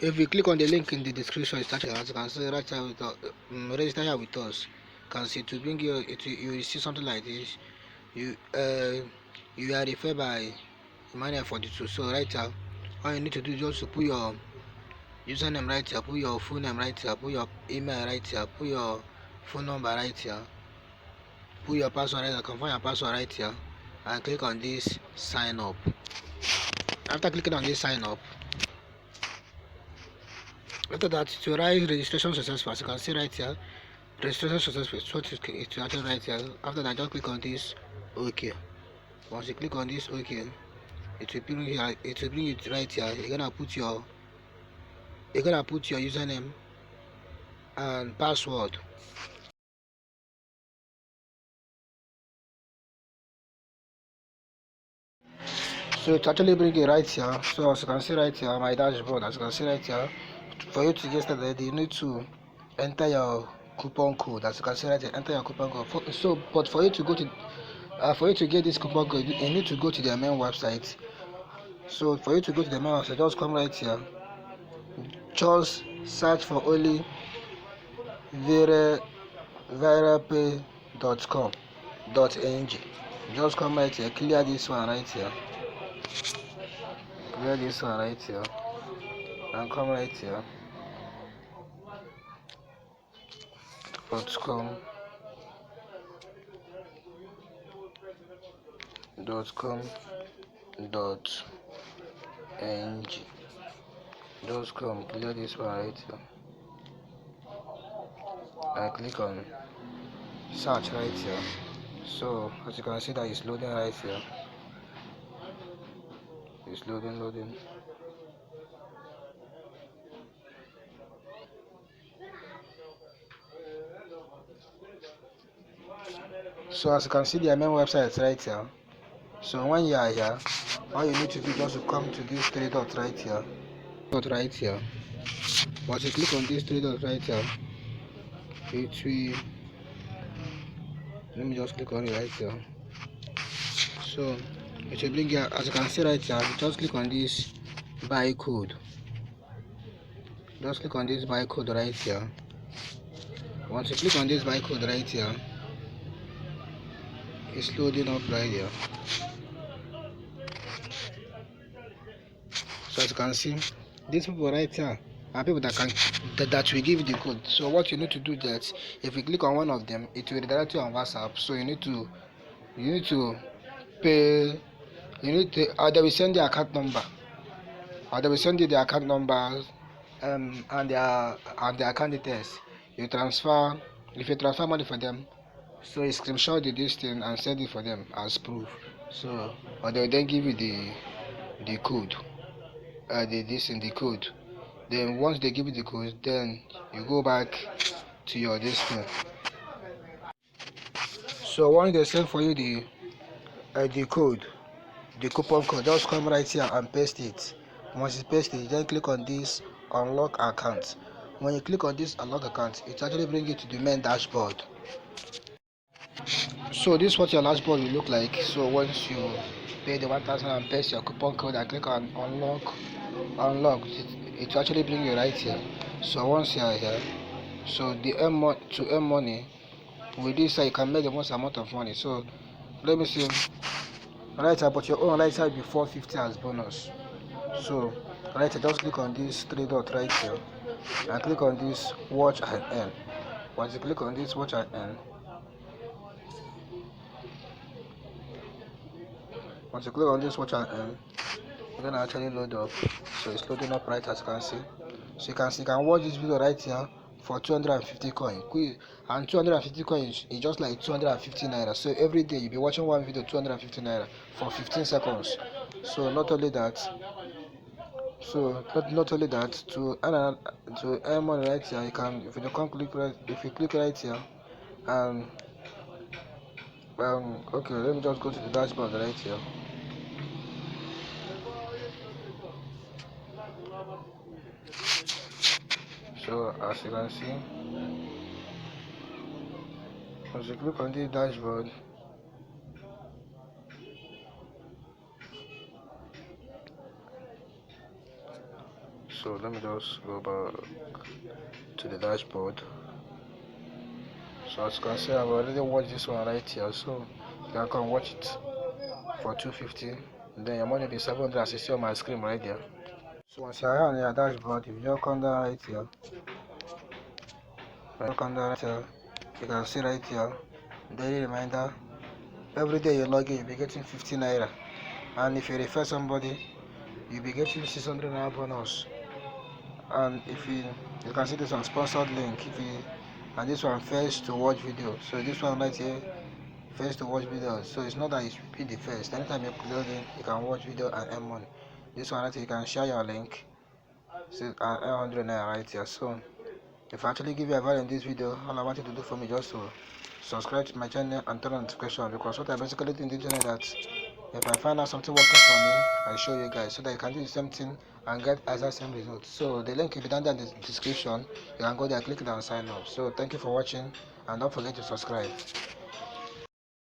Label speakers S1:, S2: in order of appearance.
S1: If you click on the link in the description, it's actually, as you can see right here, with register here with us. You can see to bring you, you will see something like this. You are referred by Emmanuel 42. So right here, all you need to do is just to put your username right here, put your full name right here, put your email right here, put your phone number right here, put your password right here, confirm your password right here, and click on this sign up. After clicking on this sign up, after that to write registration successful, as you can see right here, registration successful is what it's actually right here. After that, just click on this OK. Once you click on this OK, it will bring here, it will bring it right here. You're gonna put your username and password. So it actually bring it right here. So as you can see right here, my dashboard, as you can see right here, for you to get started, you need to enter your coupon code. As you can see right here, enter your coupon code. But for you to go to for you to get this coupon code, you need to go to their main website. So for you to go to the main website, just come right here. Just search for only verapay.com.ng. Just come right here, clear this one right here. Clear this one right here. And come right here. .com .ng. Just come clear this one right here and click on search right here. So as you can see that it's loading right here. It's loading. So as you can see their main website right here. So when you are here, all you need to do is just to come to this three dots right here. Once you click on this three dots right here, it will, let me just click on it right here. So it will bring you, as you can see right here, just click on this buy code. Just click on this buy code right here. Once you click on this buy code right here, it's loading up right here. So as you can see, these people right here are people that will give you the code. So what you need to do is that if you click on one of them, it will redirect you on WhatsApp. So you need to pay. They will send the account number, or they will send you the account numbers and their account details. You transfer. If you transfer money for them, so you screenshot this thing and send it for them as proof. So or they will then give you the code, the code. Then once they give you the code, then you go back to your thing. So once they send for you the code, the coupon code, just come right here and paste it. Once you paste it, then click on this unlock account. When you click on this unlock account, it actually brings you to the main dashboard. So this is what your dashboard will look like. So once you pay the 1,000 and paste your coupon code and click on unlock, it will actually bring you right here. So once you are here, so to earn money with this, you can make the most amount of money. So let me see right here, but your own right here will be 450 as bonus. So right here, just click on this three dot right here and click on this watch and earn. Once you click on this watch and earn, it's gonna actually load up. So it's loading up right as you can see. So you can watch this video right here for 250 coin. And 250 coins is just like 250 naira. So every day you'll be watching one video 250 naira for 15 seconds. So not only that, to earn money right here, you can, if you click right here and okay, let me just go to the dashboard right here. So as you can see, once you click on the dashboard, So let me just go back to the dashboard. So as you can see, I've already watched this one right here, so you can come watch it for 250. Then your money will be 700 as you see on my screen right there. So once you're on your dashboard, if you just come down right here, you can see right here, daily reminder. Every day you log in, you'll be getting 50 naira. And if you refer somebody, you'll be getting 600 naira bonus. And if you can see this one sponsored link, and this one first to watch video. So this one right here, first to watch videos. So it's not that you be the first. Anytime you log in, you can watch video and earn money. This one right here, you can share your link, so and earn 100 naira right here. So if I actually give you a value in this video, all I want you to do for me just to subscribe to my channel and turn on notification, because what I basically do in the channel that if I find out something working for me, I show you guys so that you can do the same thing and get exact same results. So the link will be down there in the description. You can go there, click it and sign up. So thank you for watching, and don't forget to subscribe.